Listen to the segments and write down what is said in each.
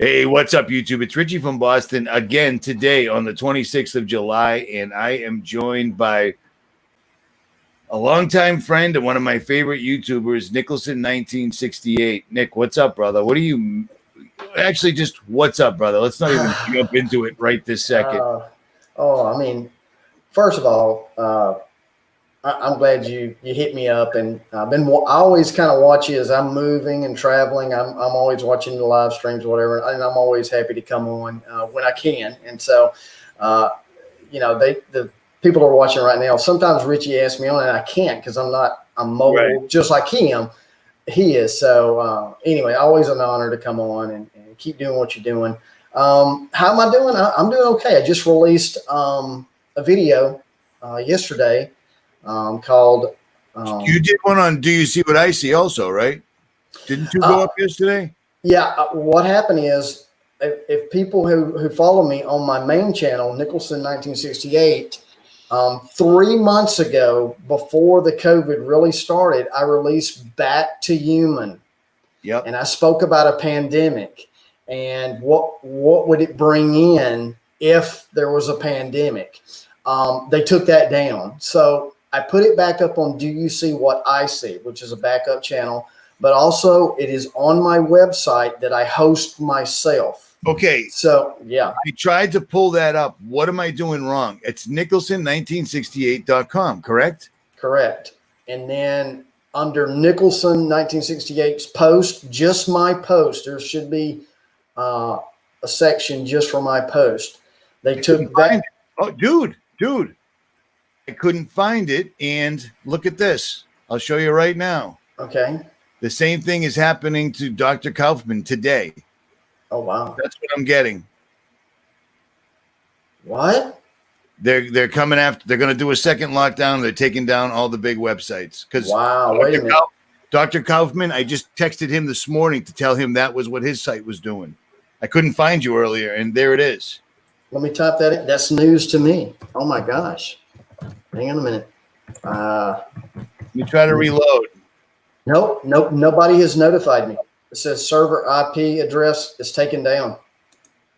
Hey, what's up, YouTube? It's Richie from Boston again today on the 26th of July, and I am joined by a longtime friend and one of my favorite YouTubers, Nicholoson1968. Nick, what's up, brother? What are you actually just what's up, brother? Let's not even jump into it right this second. First of all, I'm glad you hit me up, and I always kind of watch you as I'm moving and traveling. I'm always watching the live streams or whatever, and I'm always happy to come on when I can. And so, the people are watching right now. Sometimes Richie asks me on, and I can't because I'm mobile, right, just like he is. So anyway, always an honor to come on and keep doing what you're doing. How am I doing? I'm doing okay. I just released a video yesterday. Called you did one on Do You See What I See also, right? Didn't you go up yesterday? Yeah. What happened is, if people who follow me on my main channel, Nicholoson1968, 3 months ago, before the COVID really started, I released Back to Human. Yep. And I spoke about a pandemic and what would it bring in if there was a pandemic. They took that down. So I put it back up on Do You See What I See, which is a backup channel, but also it is on my website that I host myself. Okay. So, yeah. I tried to pull that up. What am I doing wrong? It's Nicholoson1968.com, correct? Correct. And then under Nicholoson1968's post, just my post, there should be a section just for my post. They took that. Oh, dude. I couldn't find it, and look at this. I'll show you right now. Okay. The same thing is happening to Dr. Kaufman today. Oh, wow. That's what I'm getting. What? They're coming after. They're going to do a second lockdown. They're taking down all the big websites. Because wow, wait a minute. Dr. Kaufman, I just texted him this morning to tell him that was what his site was doing. I couldn't find you earlier, and there it is. Let me type that in. That's news to me. Oh, my gosh. Hang on a minute. You try to reload. Nope. Nobody has notified me. It says server IP address is taken down.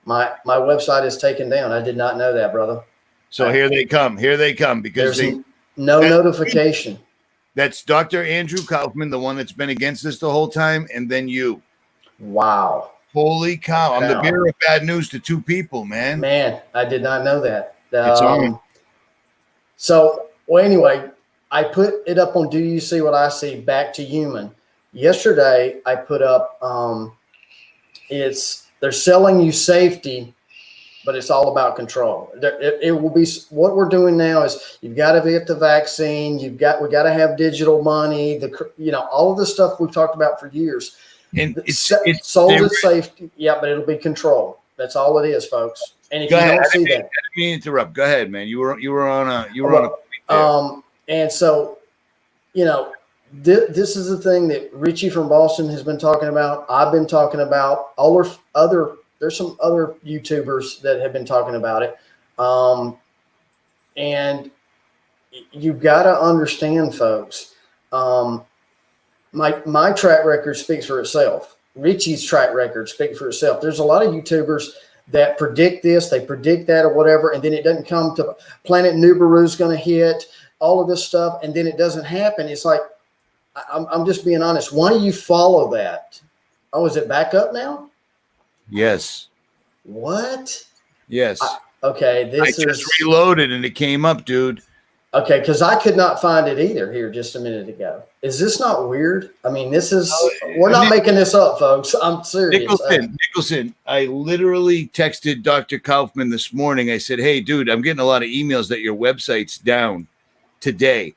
My website is taken down. I did not know that, brother. So here they come. Here they come because there's no notification. That's Dr. Andrew Kaufman, the one that's been against this the whole time, and then you. Wow. Holy cow. I'm the bearer of bad news to two people, man. Man, I did not know that. It's on. So, well, anyway, I put it up on Do You See What I See, Back to Human. Yesterday, I put up, they're selling you safety, but it's all about control. It will be, what we're doing now is you've got to get the vaccine. We got to have digital money, all of the stuff we've talked about for years. And it's sold as safety. Yeah, but it'll be control. That's all it is, folks. And if you don't see that, I didn't mean to interrupt. Go ahead, man. You were on a and so, this is the thing that Richie from Boston has been talking about. I've been talking about. There's some other YouTubers that have been talking about it. And you've got to understand, folks. My track record speaks for itself. Richie's track record speaks for itself. There's a lot of YouTubers that predict this, they predict that or whatever, and then it doesn't come to Planet Nibiru's going to hit, all of this stuff, and then it doesn't happen. It's like, I'm just being honest. Why do you follow that? Oh, is it back up now? Yes. What? Yes. Okay. I just reloaded and it came up, dude. Okay, because I could not find it either here just a minute ago. Is this not weird? I mean, we're not making this up, folks. I'm serious. Nicholson, I literally texted Dr. Kaufman this morning. I said, hey, dude, I'm getting a lot of emails that your website's down today.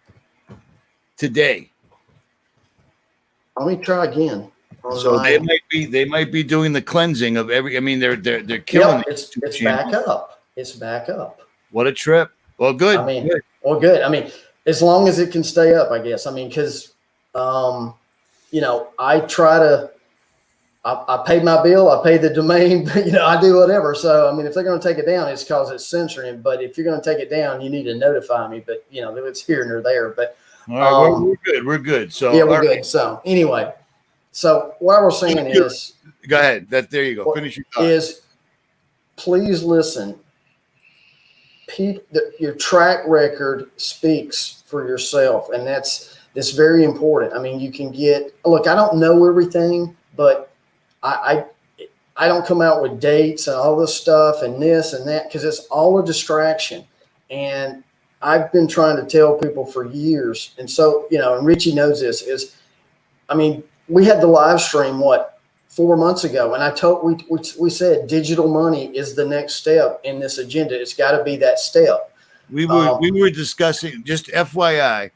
Let me try again. So they might be doing the cleansing of every. I mean, they're killing. It's back up. It's back up. What a trip. Well, good. Good. I mean, as long as it can stay up, I guess. I mean, because I try to. I pay my bill. I pay the domain. I do whatever. So I mean, if they're going to take it down, it's because it's censoring. But if you're going to take it down, you need to notify me. But it's here and there. But all right, we're good. We're good. So yeah, we're good. So anyway. So what I was saying is, go ahead. There you go. Finish your thought. Is please listen. Your track record speaks for yourself, and that's very important. I mean, you can look. I don't know everything, but I don't come out with dates and all this stuff and this and that because it's all a distraction. And I've been trying to tell people for years, and so and Richie knows this. We had the live stream 4 months ago, and we said digital money is the next step in this agenda. It's got to be that step. We were discussing, just FYI,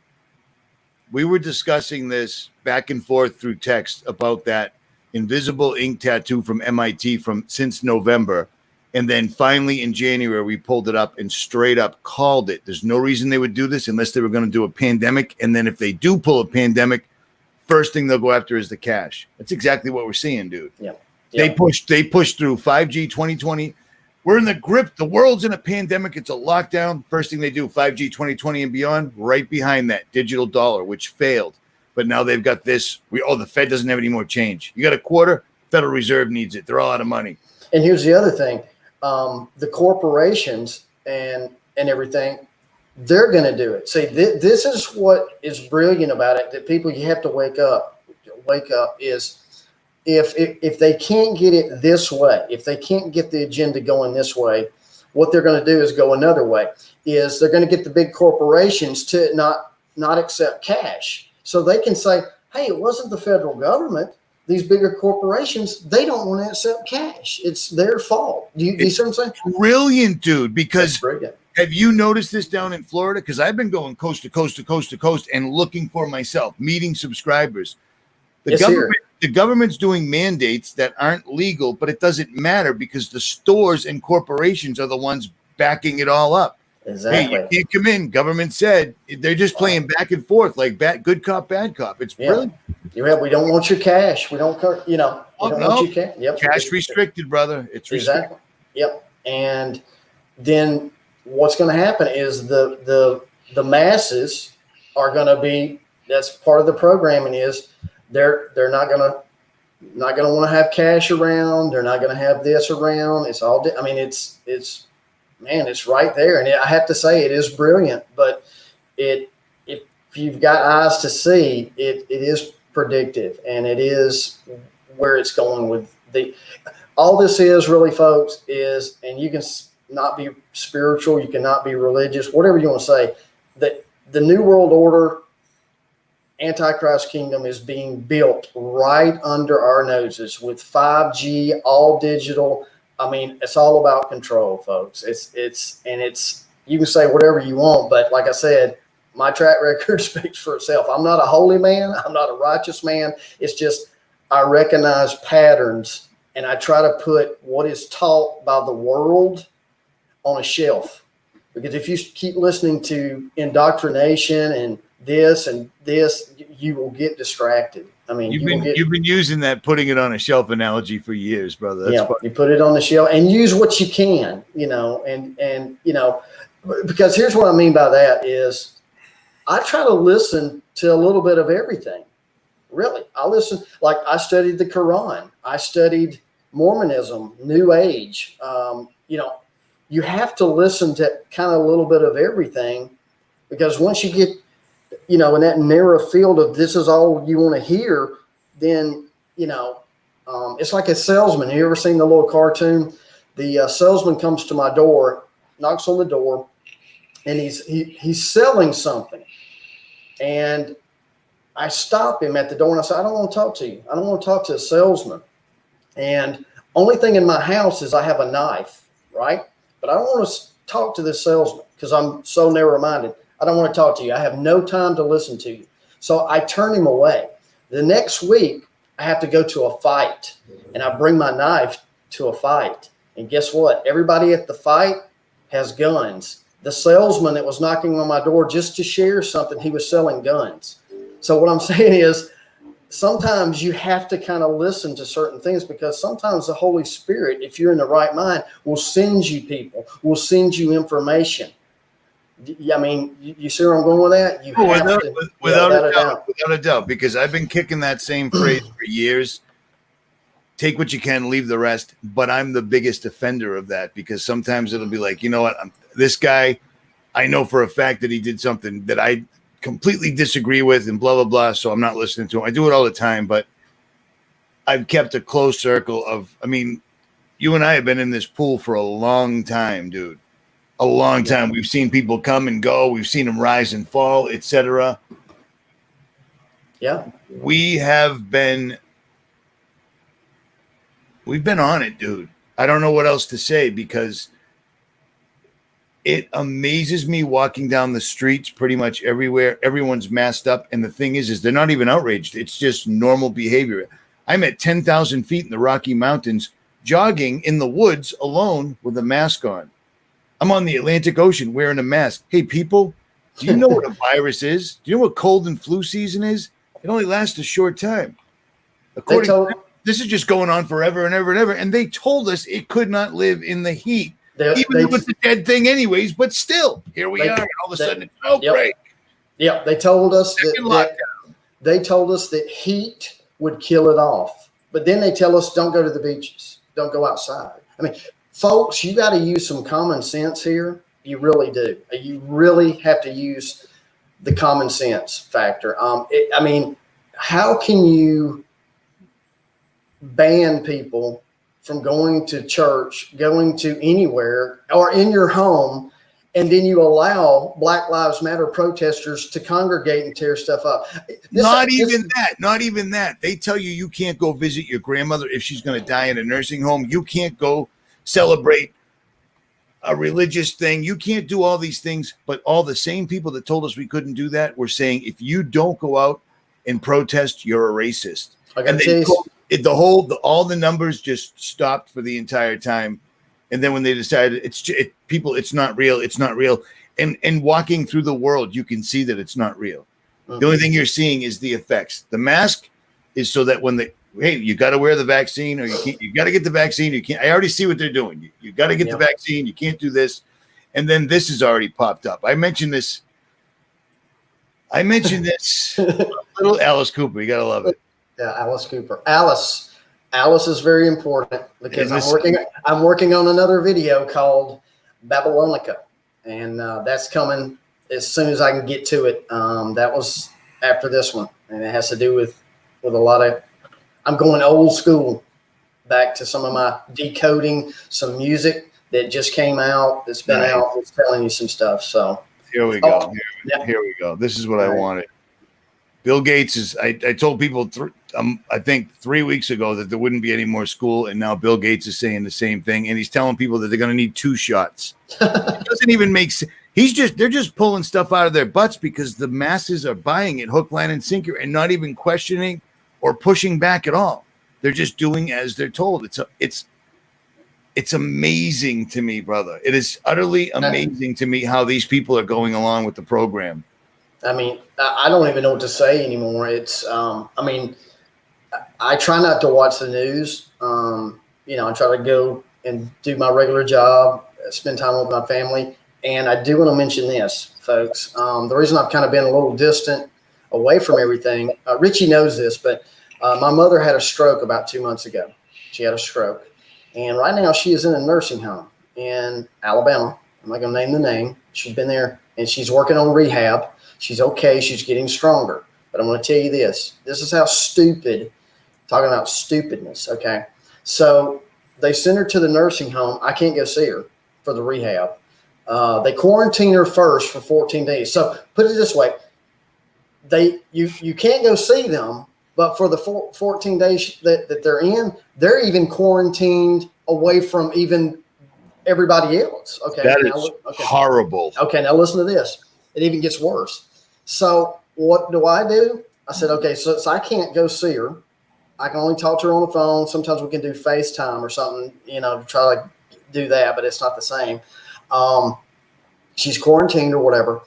we were discussing this back and forth through text about that invisible ink tattoo from MIT since November. And then finally in January, we pulled it up and straight up called it. There's no reason they would do this unless they were going to do a pandemic. And then if they do pull a pandemic, first thing they'll go after is the cash. That's exactly what we're seeing, dude. Yeah. They pushed through 5G 2020. We're in the grip. The world's in a pandemic. It's a lockdown. First thing they do, 5G 2020 and beyond, right behind that, digital dollar, which failed. But now they've got this. The Fed doesn't have any more change. You got a quarter, Federal Reserve needs it. They're all out of money. And here's the other thing. The corporations and everything, they're going to do it. See, this is what is brilliant about it, that people, you have to wake up is if they can't get it this way, if they can't get the agenda going this way, what they're going to do is go another way. Is they're going to get the big corporations to not accept cash. So they can say, hey, it wasn't the federal government. These bigger corporations, they don't want to accept cash. It's their fault. You see what I'm saying? Brilliant, dude, because have you noticed this down in Florida? Because I've been going coast to coast to coast to coast and looking for myself, meeting subscribers. The government's doing mandates that aren't legal, but it doesn't matter because the stores and corporations are the ones backing it all up. Exactly. Hey, you can't come in. Government said. They're just playing back and forth like good cop, bad cop. It's brilliant. We don't want your cash. We don't, we don't want your cash. Yep. Cash restricted, brother. It's restricted. Exactly. Yep. And then what's going to happen is the masses are going to be, that's part of the programming is they're not going to want to have cash around. They're not going to have this around. It's all, it's right there. And I have to say it is brilliant, but if you've got eyes to see, it is predictive, and it is where it's going with all this is really, folks, is, and you can not be spiritual, you cannot be religious, whatever you want to say, that the New World Order, Antichrist kingdom is being built right under our noses with 5G, all digital. I mean, it's all about control, folks. It's you can say whatever you want, but like I said, my track record speaks for itself. I'm not a holy man. I'm not a righteous man. It's just I recognize patterns, and I try to put what is taught by the world on a shelf. Because if you keep listening to indoctrination and this, you will get distracted. I mean, you've been using that putting it on a shelf analogy for years, brother. That's you put it on the shelf and use what you can, and because here's what I mean by that is I try to listen to a little bit of everything. Really, I listen. Like I studied the Quran, I studied Mormonism, New Age. You have to listen to kind of a little bit of everything, because once you get in that narrow field of this is all you want to hear, then it's like a salesman. You ever seen the little cartoon? The salesman comes to my door, knocks on the door, and he's selling something. And I stop him at the door and I say, I don't want to talk to you. I don't want to talk to a salesman. And only thing in my house is I have a knife, right? But I don't want to talk to this salesman because I'm so narrow-minded. I don't want to talk to you. I have no time to listen to you. So I turn him away. The next week, I have to go to a fight, and I bring my knife to a fight. And guess what? Everybody at the fight has guns. The salesman that was knocking on my door just to share something, he was selling guns. So what I'm saying is sometimes you have to kind of listen to certain things, because sometimes the Holy Spirit, if you're in the right mind, will send you people, will send you information. I mean, you see where I'm going with that? You have to, without a doubt, because I've been kicking that same phrase for years. Take what you can, leave the rest. But I'm the biggest offender of that, because sometimes it'll be like, you know what, this guy, I know for a fact that he did something that I completely disagree with and blah, blah, blah. So I'm not listening to him. I do it all the time, but I've kept a close circle of, I mean, you and I have been in this pool for a long time, dude. A long time. We've seen people come and go. We've seen them rise and fall, etc. Yeah. We've been on it, dude. I don't know what else to say, because it amazes me walking down the streets pretty much everywhere. Everyone's masked up. And the thing is they're not even outraged. It's just normal behavior. I'm at 10,000 feet in the Rocky Mountains, jogging in the woods alone with a mask on. I'm on the Atlantic Ocean wearing a mask. Hey, people, do you know what a virus is? Do you know what cold and flu season is? It only lasts a short time. This is just going on forever and ever and ever. And they told us it could not live in the heat. Even though it's a dead thing anyways, but still, here we are. And all of a sudden, it's an outbreak. Yeah, they told us that heat would kill it off. But then they tell us don't go to the beaches. Don't go outside. I mean, folks, you got to use some common sense here. You really do. You really have to use the common sense factor. I mean, how can you ban people from going to church, going to anywhere, or in your home, and then you allow Black Lives Matter protesters to congregate and tear stuff up? Not even that. They tell you can't go visit your grandmother if she's going to die in a nursing home. You can't go celebrate a religious thing. You can't do all these things. But all the same people that told us we couldn't do that were saying, if you don't go out and protest, you're a racist. All the numbers just stopped for the entire time. And then when they decided it's not real, it's not real. And walking through the world, you can see that it's not real. Mm-hmm. The only thing you're seeing is the effects. The mask is so that you got to wear the vaccine, or you got to get the vaccine. You can't. I already see what they're doing. You got to get the vaccine. You can't do this. And then this has already popped up. I mentioned this. Little Alice Cooper. You got to love it. Yeah, Alice Cooper. Alice is very important, because I'm working on another video called Babylonica, and that's coming as soon as I can get to it. That was after this one, and it has to do with a lot of. I'm going old school, back to some of my decoding some music that just came out. That's been out. It's telling you some stuff. So here we go. Here we go. This is what I wanted. Bill Gates is. I told people I think 3 weeks ago that there wouldn't be any more school, and now Bill Gates is saying the same thing, and he's telling people that they're going to need 2 shots. It doesn't even make sense. They're just pulling stuff out of their butts because the masses are buying it hook, line, and sinker, and not even questioning or pushing back at all. They're just doing as they're told. It's amazing to me, brother. It is utterly amazing to me how these people are going along with the program. I mean, I don't even know what to say anymore. It's, I mean, I try not to watch the news. I try to go and do my regular job, spend time with my family. And I do want to mention this, folks. The reason I've kind of been a little distant away from everything, Richie knows this, but my mother had a stroke about 2 months ago. She had a stroke. And right now she is in a nursing home in Alabama. I'm not going to name the name. She's been there, and she's working on rehab. She's okay. She's getting stronger. But I'm going to tell you this. This is how stupid, talking about stupidness, okay? So they send her to the nursing home. I can't go see her for the rehab. They quarantine her first for 14 days. So put it this way. You can't go see them, but for the 14 days that they're in, they're even quarantined away from even everybody else. Okay. That is horrible. Okay. Now listen to this. It even gets worse. So what do? I said, okay, so I can't go see her. I can only talk to her on the phone. Sometimes we can do FaceTime or something, to try to do that, but it's not the same. She's quarantined or whatever.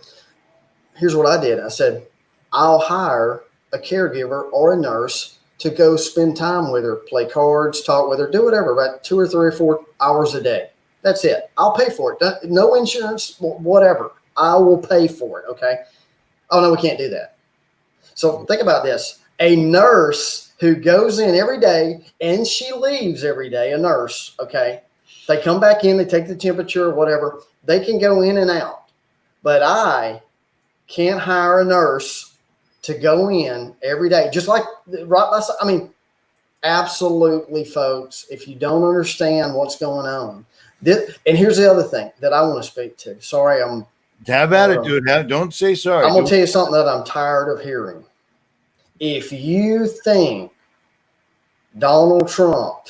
Here's what I did. I said, I'll hire a caregiver or a nurse to go spend time with her, play cards, talk with her, do whatever, about 2 or 3 or 4 hours a day. That's it. I'll pay for it. No insurance, whatever. I will pay for it. Okay. Oh no, we can't do that. So think about this. A nurse who goes in every day and she leaves every day, a nurse, okay? They come back in, they take the temperature or whatever. They can go in and out. But I can't hire a nurse to go in every day. Just like right by, I mean, absolutely, folks, if you don't understand what's going on. And here's the other thing that I want to speak to. Sorry, have at it, dude. Don't say sorry. I'm going to tell you something that I'm tired of hearing. If you think Donald Trump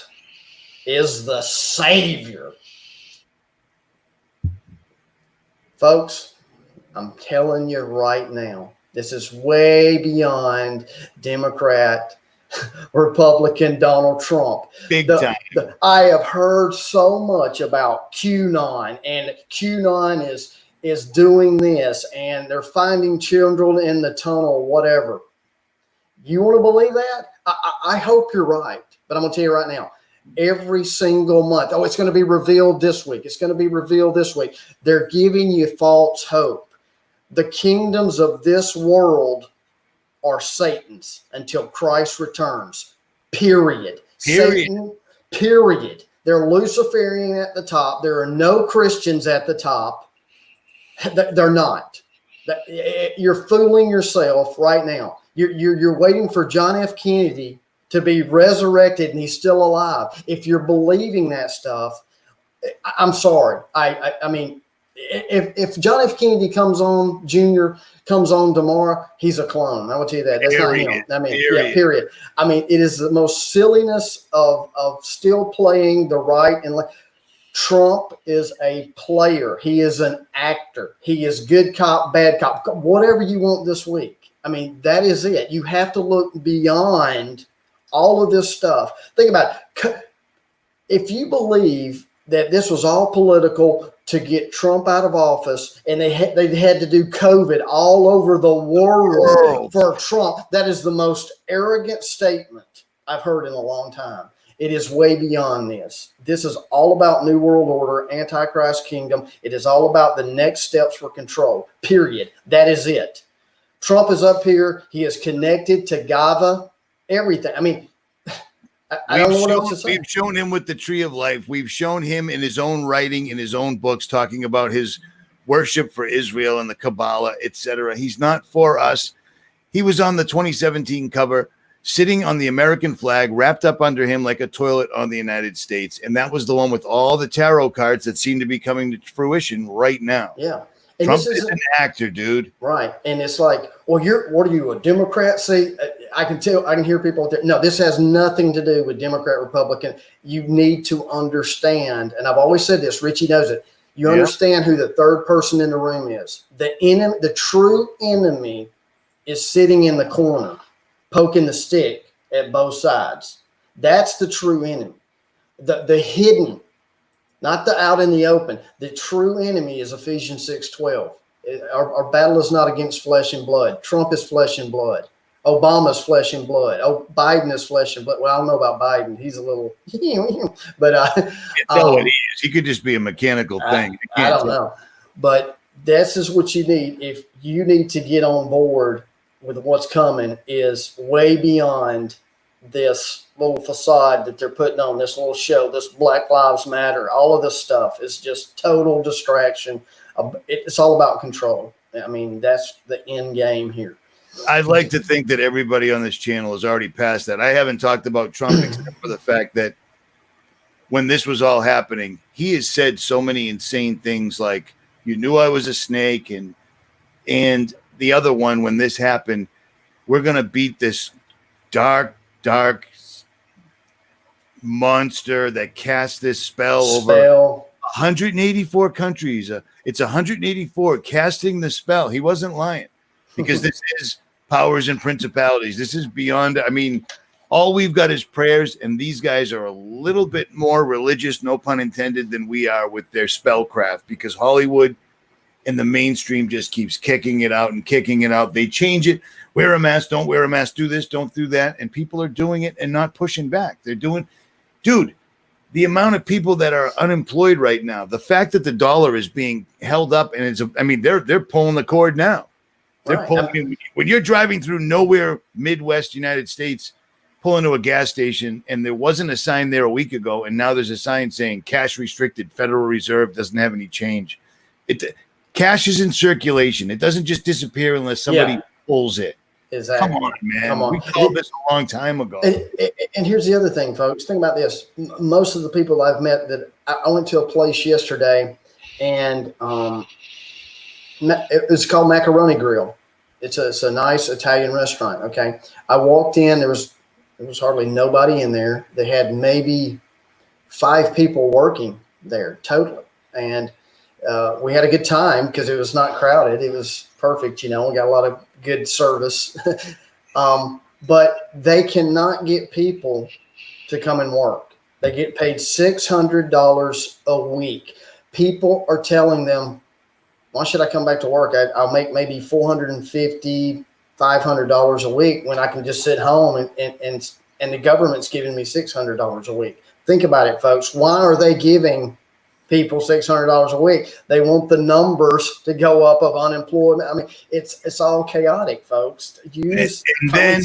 is the savior, folks, I'm telling you right now, this is way beyond Democrat, Republican Donald Trump. Big time. I have heard so much about QAnon, and QAnon is doing this, and they're finding children in the tunnel, whatever. You want to believe that? I hope you're right, but I'm going to tell you right now, every single month, it's going to be revealed this week. It's going to be revealed this week. They're giving you false hope. The kingdoms of this world are Satan's until Christ returns. Period. Satan, period. They're Luciferian at the top. There are no Christians at the top. They're not. You're fooling yourself right now. You're waiting for John F. Kennedy to be resurrected and he's still alive. If you're believing that stuff, I'm sorry. I mean, if John F. Kennedy Jr. comes on tomorrow, he's a clone. I will tell you that. That's period. Not him. I mean, period. Yeah, period. I mean, it is the most silliness of still playing the right and left. Trump is a player. He is an actor. He is good cop, bad cop, whatever you want this week. I mean, that is it. You have to look beyond all of this stuff. Think about it. If you believe that this was all political to get Trump out of office and they had to do COVID all over the world for Trump, that is the most arrogant statement I've heard in a long time. It is way beyond this. This is all about New World Order, Antichrist kingdom. It is all about the next steps for control, period. That is it. Trump is up here. He is connected to GAVA, everything. I mean, I don't know what else to say. We've shown him with the Tree of Life. We've shown him in his own writing, in his own books, talking about his worship for Israel and the Kabbalah, etc. He's not for us. He was on the 2017 cover, sitting on the American flag, wrapped up under him like a toilet on the United States. And that was the one with all the tarot cards that seem to be coming to fruition right now. Yeah. And Trump is an actor, dude. Right. And it's like, well, what are you, a Democrat? See, I can hear people out there. No, this has nothing to do with Democrat, Republican. You need to understand. And I've always said this, Richie knows it. You understand who the third person in the room is. The true enemy is sitting in the corner, poking the stick at both sides. That's the true enemy. The hidden, not the out in the open. The true enemy is Ephesians 6:12. Our battle is not against flesh and blood. Trump is flesh and blood. Obama's flesh and blood. Oh, Biden is flesh and blood. Well, I don't know about Biden. He's a little, but what he is. He could just be a mechanical thing. I don't know. But this is what you need. If you need to get on board with what's coming, is way beyond this little facade that they're putting on, this little show, this Black Lives Matter, all of this stuff is just total distraction. It's all about control. I mean, that's the end game here. I'd like to think that everybody on this channel has already passed that. I haven't talked about Trump except for the fact that when this was all happening, he has said so many insane things like, you knew I was a snake, and the other one, when this happened, we're going to beat this dark monster that cast this spell over 184 countries. It's 184 casting the spell. He wasn't lying, because this is powers and principalities. This is beyond. I mean, all we've got is prayers, and these guys are a little bit more religious, no pun intended, than we are with their spellcraft, because Hollywood and the mainstream just keeps kicking it out and kicking it out. They change it. Wear a mask, don't wear a mask, do this, don't do that. And people are doing it and not pushing back. They're doing, dude, the amount of people that are unemployed right now, the fact that the dollar is being held up, and they're pulling the cord now. They're Right. pulling when you're driving through nowhere, Midwest United States, pulling to a gas station, and there wasn't a sign there a week ago, and now there's a sign saying cash restricted, Federal Reserve doesn't have any change. Cash is in circulation. It doesn't just disappear unless somebody pulls it. Exactly. Come on, man. Come on. We called this a long time ago. And here's the other thing, folks. Think about this. Most of the people I've met that I went to a place yesterday, and it's called Macaroni Grill. It's a nice Italian restaurant. Okay. I walked in, there was hardly nobody in there. They had maybe 5 people working there totally. And we had a good time because it was not crowded. It was perfect. We got a lot of good service. But they cannot get people to come and work. They get paid $600 a week. People are telling them, why should I come back to work? I'll make maybe $450, $500 a week when I can just sit home and the government's giving me $600 a week. Think about it, folks. Why are they giving people $600 a week? They want the numbers to go up of unemployment. I mean, it's all chaotic, folks. And then,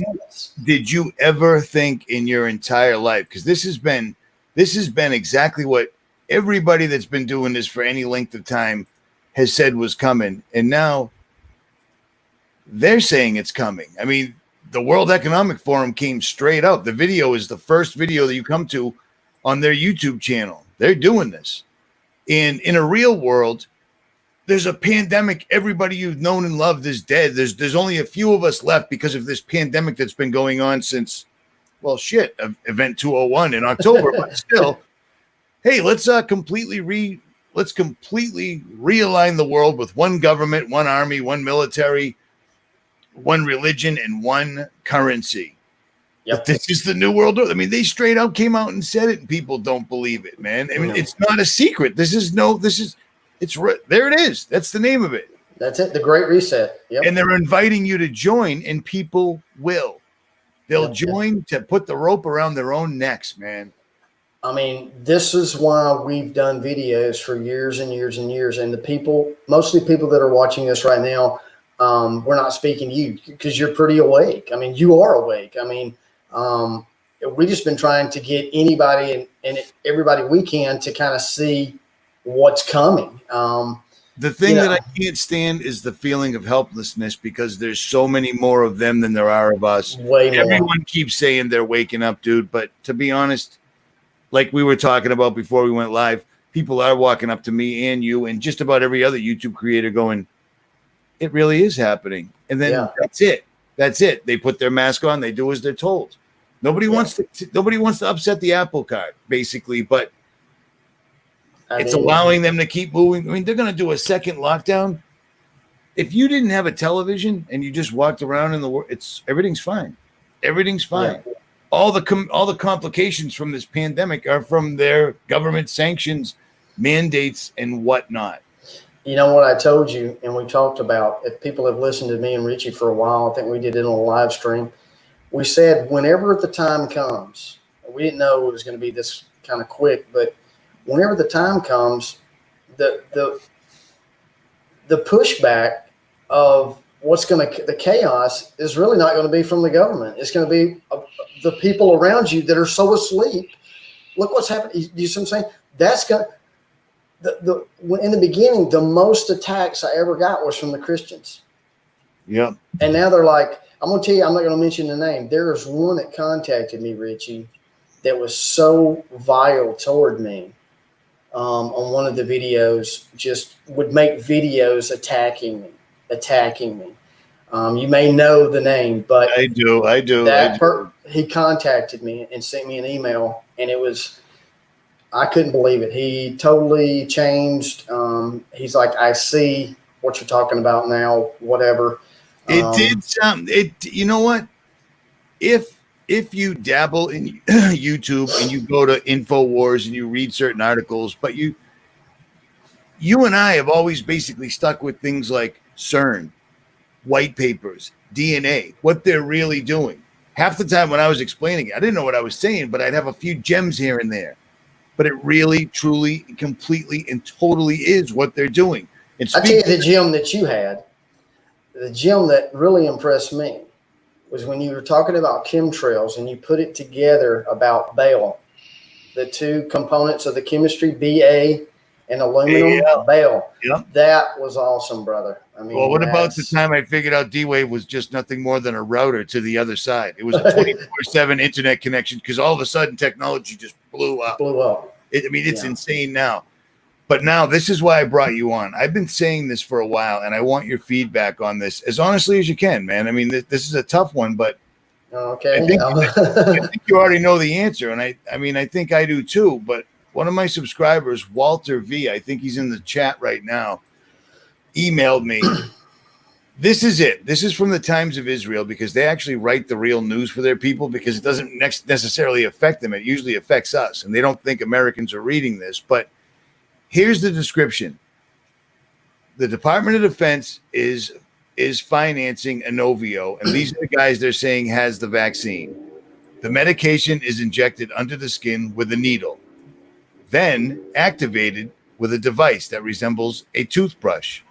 did you ever think in your entire life, because this has been exactly what everybody that's been doing this for any length of time has said was coming, and now they're saying it's coming. I mean, the World Economic Forum came straight up. The video is the first video that you come to on their YouTube channel. They're doing this. And in a real world, there's a pandemic. Everybody you've known and loved is dead. There's only a few of us left because of this pandemic that's been going on since, Event 201 in October. But still, hey, let's completely realign the world with one government, one army, one military, one religion, and one currency. Yep. This is the new world order. I mean, they straight out came out and said it, and people don't believe it, man. I mean, It's not a secret. There it is. That's the name of it. That's it. The Great Reset. Yep. And they're inviting you to join, and people will. They'll join to put the rope around their own necks, man. I mean, this is why we've done videos for years and years and years. And mostly people that are watching this right now, we're not speaking to you because you're pretty awake. I mean, you are awake. I mean, we've just been trying to get anybody and everybody we can to kind of see what's coming. The thing that I can't stand is the feeling of helplessness because there's so many more of them than there are of us. Way more. Everyone keeps saying they're waking up, dude. But to be honest, like we were talking about before we went live, people are walking up to me and you and just about every other YouTube creator going, it really is happening. And then that's it. That's it. They put their mask on. They do as they're told. Nobody wants to upset the apple cart, basically, but it's allowing them to keep moving. I mean, they're going to do a second lockdown. If you didn't have a television and you just walked around in the world, everything's fine. Everything's fine. Yeah. All the complications from this pandemic are from their government sanctions, mandates, and whatnot. You know what I told you, and we talked about, if people have listened to me and Richie for a while, I think we did it on a live stream. We said whenever the time comes, we didn't know it was going to be this kind of quick, but whenever the time comes, the pushback of the chaos is really not going to be from the government. It's going to be the people around you that are so asleep. Look what's happening. You see what I'm saying? That's going to. In the beginning, the most attacks I ever got was from the Christians. Yeah. And now they're like, I'm going to tell you, I'm not going to mention the name. There was one that contacted me, Richie, that was so vile toward me on one of the videos, just would make videos attacking me. You may know the name, but I do. He contacted me and sent me an email, and it was, I couldn't believe it. He totally changed. He's like, I see what you're talking about now, whatever. It did sound it. You know what? If you dabble in YouTube and you go to InfoWars and you read certain articles, but you and I have always basically stuck with things like CERN, white papers, DNA, what they're really doing. Half the time when I was explaining it, I didn't know what I was saying, but I'd have a few gems here and there. but it really, truly, completely, and totally is what they're doing. And I tell you, the gym that you had, the gym that really impressed me was when you were talking about chemtrails and you put it together about Bale, the two components of the chemistry, Ba and aluminum, Bale. Yeah. That was awesome, brother. I mean, well, what about the time I figured out D-Wave was just nothing more than a router to the other side? It was a 24/7 internet connection because all of a sudden technology just blew up. It's insane now. But now this is why I brought you on. I've been saying this for a while, and I want your feedback on this as honestly as you can, man. I mean, this is a tough one, but okay. I think you already know the answer, and I think I do too. But one of my subscribers, Walter V, I think he's in the chat right now, emailed me. This is it. This is from the Times of Israel because they actually write the real news for their people because it doesn't necessarily affect them. It usually affects us, and they don't think Americans are reading this. But here's the description. The Department of Defense is financing Inovio, and these are the guys they're saying has the vaccine. The medication is injected under the skin with a needle, then activated with a device that resembles a toothbrush,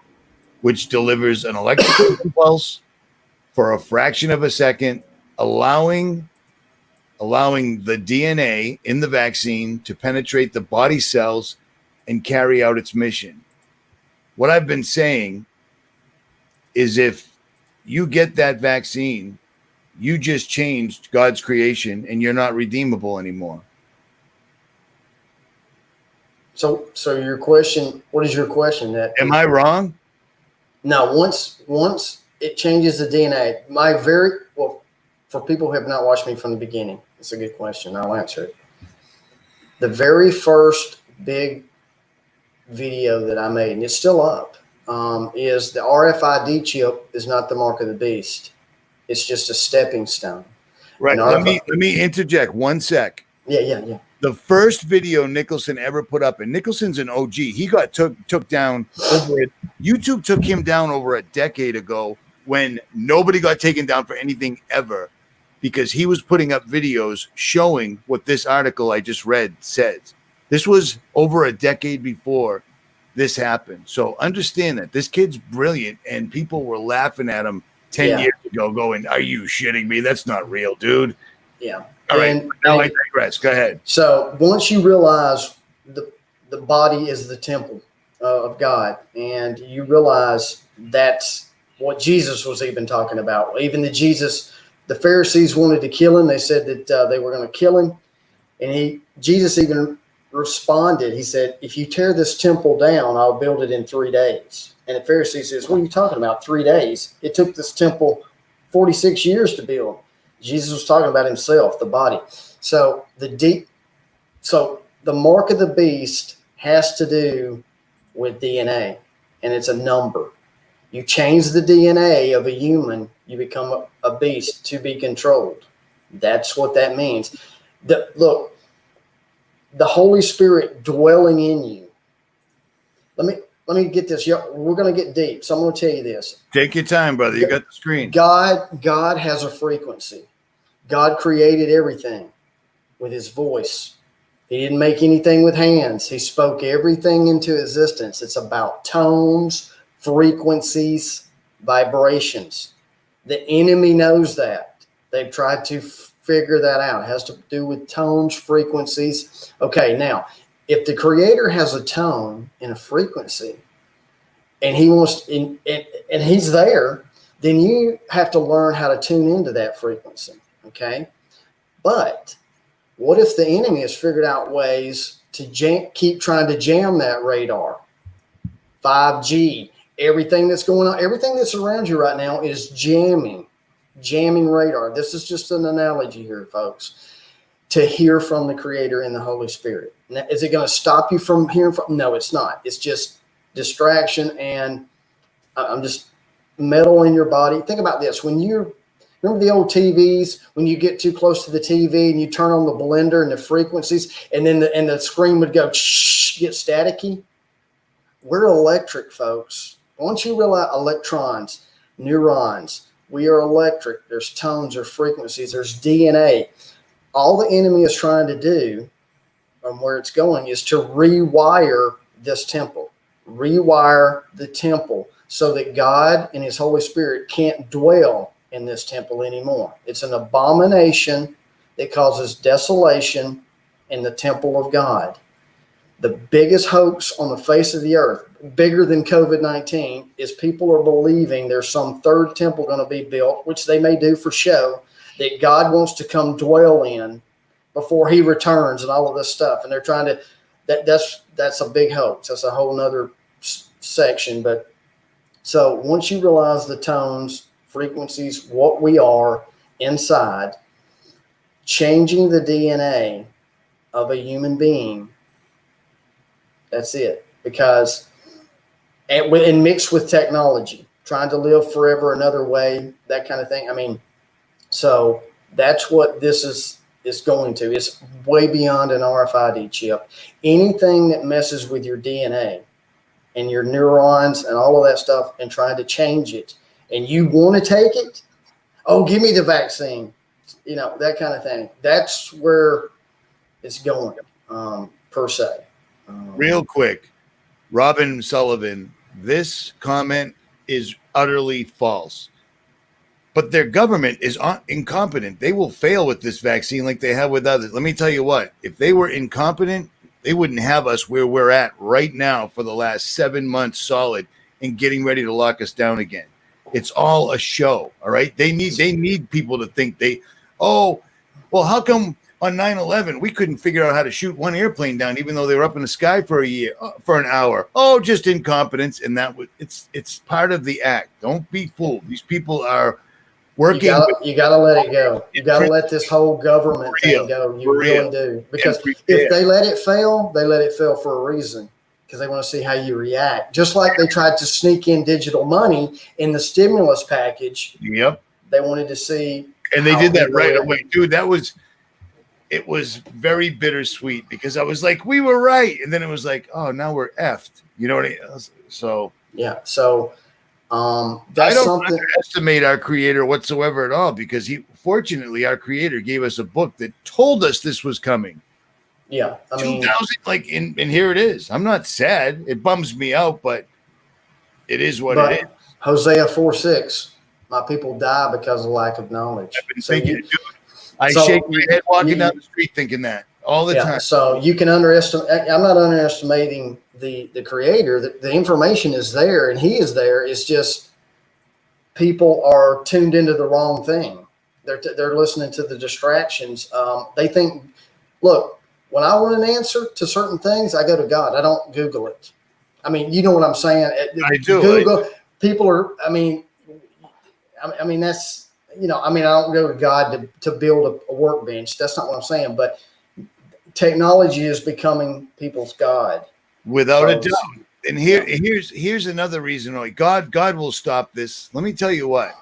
which delivers an electrical impulse for a fraction of a second, allowing the DNA in the vaccine to penetrate the body cells and carry out its mission. What I've been saying is if you get that vaccine, you just changed God's creation and you're not redeemable anymore. So your question, what is your question? That am I wrong? No, once it changes the DNA, for people who have not watched me from the beginning, it's a good question. I'll answer it. The very first big video that I made, and it's still up, is the RFID chip is not the mark of the beast. It's just a stepping stone. Right. Let me interject 1 sec. Yeah. The first video Nicholson ever put up, and Nicholson's an OG. He got took down over it. YouTube took him down over a decade ago when nobody got taken down for anything ever because he was putting up videos showing what this article I just read says. This was over a decade before this happened. So understand that this kid's brilliant, and people were laughing at him 10 years ago going, are you shitting me? That's not real, dude. Yeah. All right. Now I digress. Go ahead. So once you realize the body is the temple of God, and you realize that's what Jesus was even talking about. Even the Pharisees wanted to kill him. They said that they were going to kill him. And Jesus even responded. He said, if you tear this temple down, I'll build it in 3 days. And the Pharisee says, what are you talking about? 3 days? It took this temple 46 years to build. Jesus was talking about himself, the body. So the mark of the beast has to do with DNA, and it's a number. You change the DNA of a human, you become a beast to be controlled. That's what that means. Look, the Holy Spirit dwelling in you. Let me get this. We're going to get deep, so I'm going to tell you this. Take your time, brother. You got the screen. God has a frequency. God created everything with his voice. He didn't make anything with hands. He spoke everything into existence. It's about tones, frequencies, vibrations. The enemy knows that. They've tried to figure that out. It has to do with tones, frequencies. Okay, now, if the Creator has a tone and a frequency, and he wants, and he's there, then you have to learn how to tune into that frequency. Okay, but what if the enemy has figured out ways to keep trying to jam that radar? 5G, everything that's going on, everything that's around you right now is jamming radar. This is just an analogy here, folks, to hear from the Creator and the Holy Spirit. Now, is it going to stop you from hearing from? No, it's not. It's just distraction, and I'm just metal in your body. Think about this. Remember the old TVs, when you get too close to the TV and you turn on the blender and the frequencies, and then the screen would go shh, get staticky? We're electric, folks. Once you realize electrons, neurons, we are electric. There's tones or frequencies. There's DNA. All the enemy is trying to do, and where it's going is to rewire this temple, rewire the temple so that God and his Holy Spirit can't dwell in this temple anymore. It's an abomination that causes desolation in the temple of God. The biggest hoax on the face of the earth, bigger than COVID-19, is people are believing there's some third temple going to be built, which they may do for show, that God wants to come dwell in before he returns and all of this stuff. And they're trying to, that's a big hoax. That's a whole nother section. But so once you realize the tones, frequencies, what we are inside, changing the DNA of a human being, that's it. Because, and mixed with technology, trying to live forever another way, that kind of thing. I mean, so that's what this is going to. It's way beyond an RFID chip. Anything that messes with your DNA and your neurons and all of that stuff and trying to change it, and you want to take it, oh, give me the vaccine, you know, that kind of thing. That's where it's going, per se. Real quick, Robin Sullivan, this comment is utterly false. But their government is incompetent. They will fail with this vaccine like they have with others. Let me tell you what, if they were incompetent, they wouldn't have us where we're at right now for the last 7 months solid and getting ready to lock us down again. It's all a show, all right? They need people to think well, how come on 9/11 we couldn't figure out how to shoot one airplane down even though they were up in the sky for an hour? Oh, just incompetence. And it's part of the act. Don't be fooled. These people are working. You gotta let it go. You gotta let this whole government thing go. You really do. Because if they let it fail for a reason. Because they want to see how you react. Just like they tried to sneak in digital money in the stimulus package. Yep. They wanted to see. And they did that right away. Dude, it was very bittersweet because I was like, we were right. And then it was like, oh, now we're effed. You know what I mean? So. Yeah. So. That's I don't something. underestimate our creator whatsoever at all because fortunately, our creator gave us a book that told us this was coming. Yeah, I mean, 2000, and here it is. I'm not sad. It bums me out, but it is what it is. Hosea 4:6, my people die because of lack of knowledge. I've been thinking, dude, I shake my head walking down the street thinking that all the time. So you can underestimate. I'm not underestimating the creator. The information is there, and he is there. It's just people are tuned into the wrong thing. They're listening to the distractions. They think, look. When I want an answer to certain things, I go to God. I don't Google it. I mean, you know what I'm saying? I do. Google. People are. I mean, that's, you know. I mean, I don't go to God to build a workbench. That's not what I'm saying. But technology is becoming people's God, without a doubt. And here's another reason why God will stop this. Let me tell you what.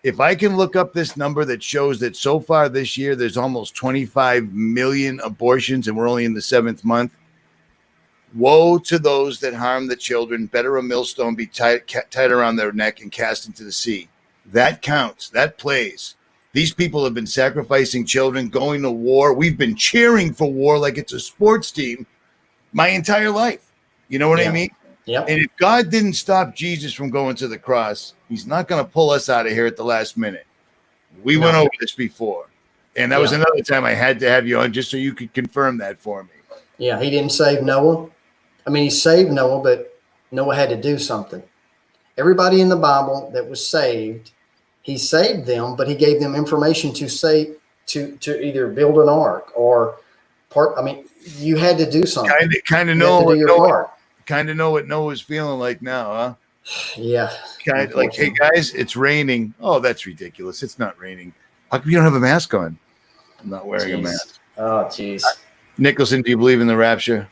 If I can look up this number that shows that so far this year, there's almost 25 million abortions and we're only in the 7th month. Woe to those that harm the children. Better a millstone be tied around their neck and cast into the sea. That counts. That plays. These people have been sacrificing children, going to war. We've been cheering for war like it's a sports team my entire life. You know what I mean? Yep. And if God didn't stop Jesus from going to the cross, he's not going to pull us out of here at the last minute. We went over this before. And that was another time I had to have you on just so you could confirm that for me. Yeah, he didn't save Noah. I mean, he saved Noah, but Noah had to do something. Everybody in the Bible that was saved, he saved them, but he gave them information to either build an ark or you had to do something. Kind of know what Noah's feeling like now, huh? Yeah. Kind of like, hey guys, it's raining. Oh, that's ridiculous. It's not raining. How come you don't have a mask on? I'm not wearing a mask. Oh, jeez. Nicholson, do you believe in the rapture?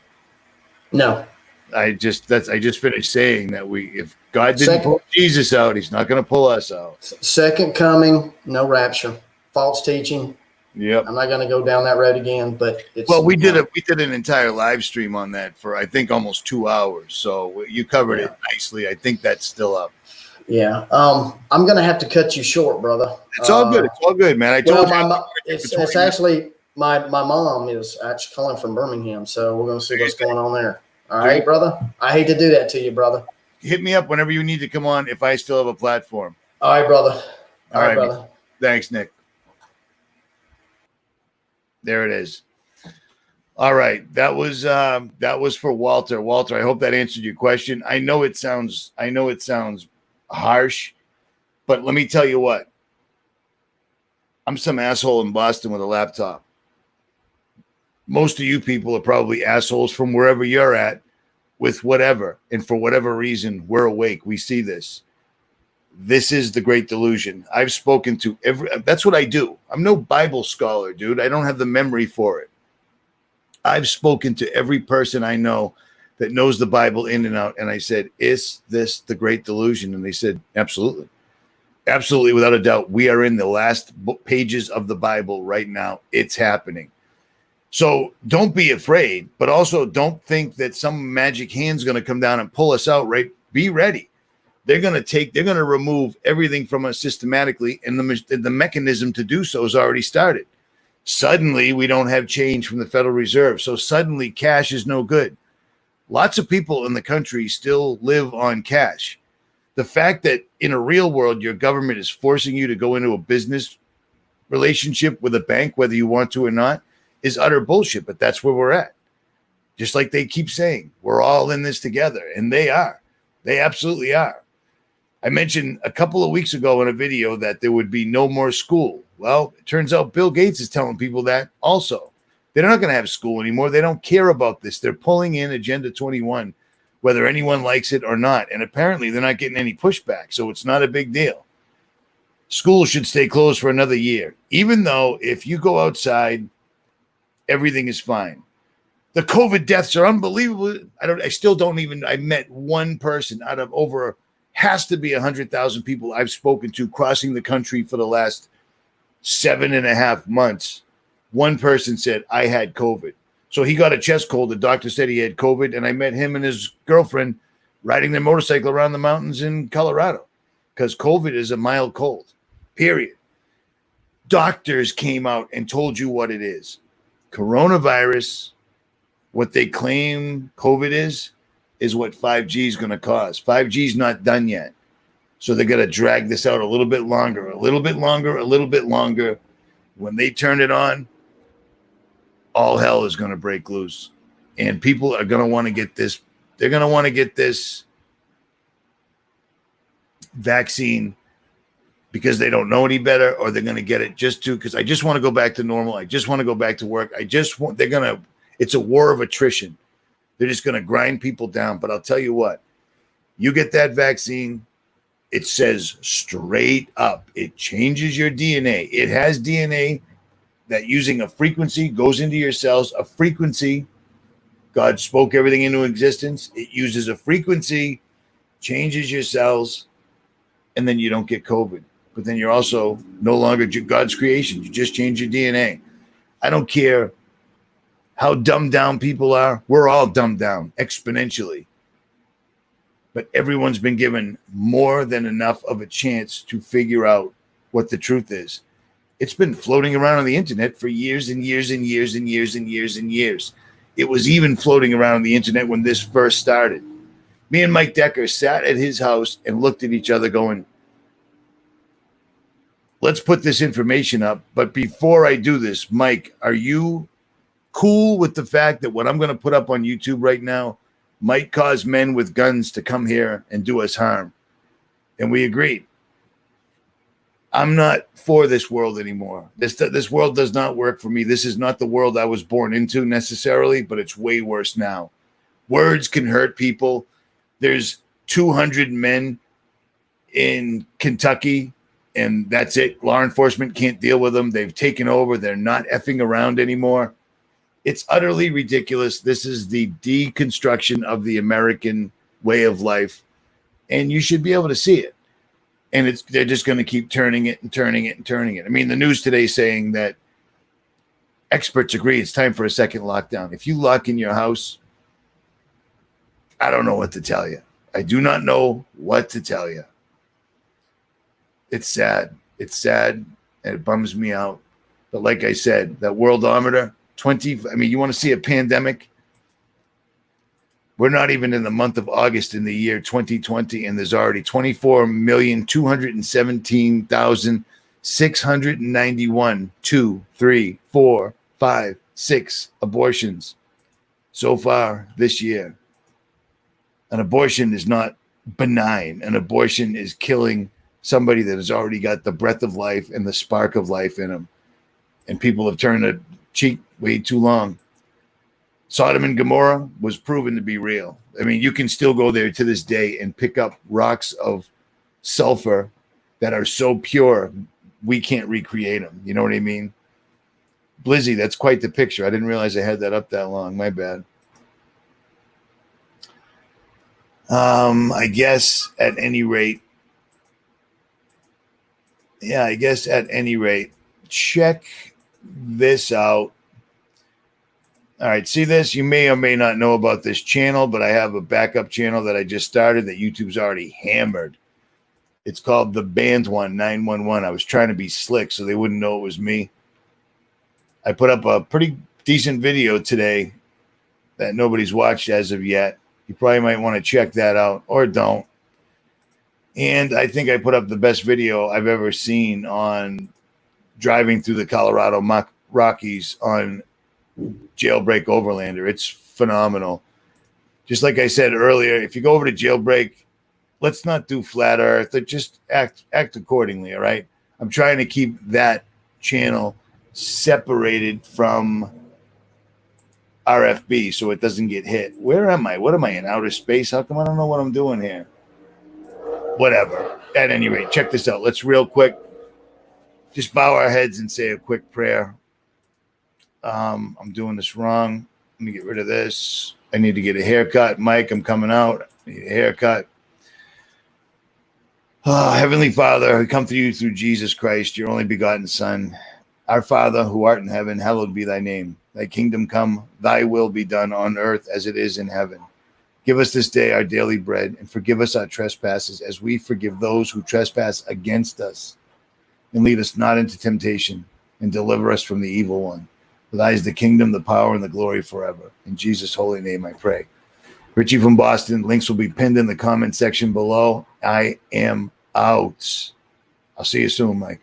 No. I just finished saying that if God didn't pull Jesus out, he's not going to pull us out. Second coming, no rapture. False teaching. Yep. I'm not going to go down that road again, but it's. Well, we did an entire live stream on that for I think almost 2 hours. So you covered it nicely. I think that's still up. Yeah. I'm going to have to cut you short, brother. It's all good. It's all good, man. I told you. It's actually my mom is actually calling from Birmingham, so we're going to see what's going on there. All right, brother. I hate to do that to you, brother. Hit me up whenever you need to come on if I still have a platform. All right, brother. All right, brother. Thanks, Nick. There it is. All right, that was for Walter. Walter, I hope that answered your question. I know it sounds harsh, but let me tell you what. I'm some asshole in Boston with a laptop. Most of you people are probably assholes from wherever you're at with whatever, and for whatever reason, we're awake. We see this. This is the great delusion. I've spoken to that's what I do. I'm no Bible scholar, dude. I don't have the memory for it. I've spoken to every person I know that knows the Bible in and out. And I said, is this the great delusion? And they said, absolutely. Absolutely, without a doubt. We are in the last pages of the Bible right now. It's happening. So don't be afraid, but also don't think that some magic hand's going to come down and pull us out, right? Be ready. They're going to remove everything from us systematically, and the mechanism to do so has already started. Suddenly, we don't have change from the Federal Reserve. So suddenly, cash is no good. Lots of people in the country still live on cash. The fact that in a real world, your government is forcing you to go into a business relationship with a bank, whether you want to or not, is utter bullshit. But that's where we're at. Just like they keep saying, we're all in this together. And they are. They absolutely are. I mentioned a couple of weeks ago in a video that there would be no more school. Well, it turns out Bill Gates is telling people that also. They're not going to have school anymore. They don't care about this. They're pulling in Agenda 21, whether anyone likes it or not. And apparently they're not getting any pushback, so it's not a big deal. School should stay closed for another year, even though if you go outside, everything is fine. The COVID deaths are unbelievable. I met one person out of over has to be 100,000 people I've spoken to crossing the country for the last 7.5 months. One person said, I had COVID. So he got a chest cold. The doctor said he had COVID, and I met him and his girlfriend riding their motorcycle around the mountains in Colorado because COVID is a mild cold, period. Doctors came out and told you what it is. Coronavirus, what they claim COVID is what 5G is going to cause. 5G is not done yet. So they're going to drag this out a little bit longer. When they turn it on, all hell is going to break loose. And people are going to want to get this. They're going to want to get this vaccine because they don't know any better, or they're going to get it because I just want to go back to normal. I just want to go back to work. It's a war of attrition. They're just going to grind people down. But I'll tell you what, you get that vaccine, it says straight up, it changes your DNA. It has DNA that using a frequency goes into your cells. A frequency, God spoke everything into existence. It uses a frequency, changes your cells, and then you don't get COVID. But then you're also no longer God's creation. You just change your DNA. I don't care how dumbed down people are. We're all dumbed down exponentially. But everyone's been given more than enough of a chance to figure out what the truth is. It's been floating around on the internet for years and years and years and years and years and years. It was even floating around on the internet when this first started. Me and Mike Decker sat at his house and looked at each other going, let's put this information up. But before I do this, Mike, are you cool with the fact that what I'm going to put up on YouTube right now might cause men with guns to come here and do us harm? And we agreed. I'm not for this world anymore. This world does not work for me. This is not the world I was born into necessarily, but it's way worse now. Words can hurt people. There's 200 men in Kentucky, and that's it. Law enforcement can't deal with them. They've taken over. They're not effing around anymore. It's utterly ridiculous. This is the deconstruction of the American way of life, and you should be able to see it. And they're just going to keep turning it and turning it and turning it. I mean, the news today is saying that experts agree it's time for a second lockdown. If you lock in your house, I don't know what to tell you. I do not know what to tell you. It's sad. It's sad, and it bums me out. But like I said, that worldometer, 20, I mean, you want to see a pandemic? We're not even in the month of August in the year 2020, and there's already 24,217,691, 2, 3, 4, 5, 6 abortions so far this year. An abortion is not benign. An abortion is killing somebody that has already got the breath of life and the spark of life in them. And people have turned a cheek way too long. Sodom and Gomorrah was proven to be real. I mean, you can still go there to this day and pick up rocks of sulfur that are so pure, we can't recreate them. You know what I mean? Blizzy, that's quite the picture. I didn't realize I had that up that long. My bad. I guess at any rate, check this out. All right, see this? You may or may not know about this channel, but I have a backup channel that I just started that YouTube's already hammered. It's called The Band One 911. I was trying to be slick so they wouldn't know it was me. I put up a pretty decent video today that nobody's watched as of yet. You probably might want to check that out, or don't. And I think I put up the best video I've ever seen on driving through the Colorado Rockies on Jailbreak Overlander. It's phenomenal. Just like I said earlier, if you go over to Jailbreak, let's not do flat earth. Just act accordingly, all right? I'm trying to keep that channel separated from RFB so it doesn't get hit. Where am I? What am I, in outer space? How come I don't know what I'm doing here? Whatever. At any rate, check this out. Let's real quick just bow our heads and say a quick prayer. I'm doing this wrong. Let me get rid of this. I need to get a haircut. Mike, I'm coming out. I need a haircut. Heavenly Father, I come to you through Jesus Christ, your only begotten Son. Our Father, who art in heaven, hallowed be thy name. Thy kingdom come, thy will be done on earth as it is in heaven. Give us this day our daily bread, and forgive us our trespasses as we forgive those who trespass against us. And lead us not into temptation, and deliver us from the evil one. For thy is the kingdom, the power, and the glory forever. In Jesus' holy name I pray. Richie from Boston. Links will be pinned in the comment section below. I am out. I'll see you soon, Mike.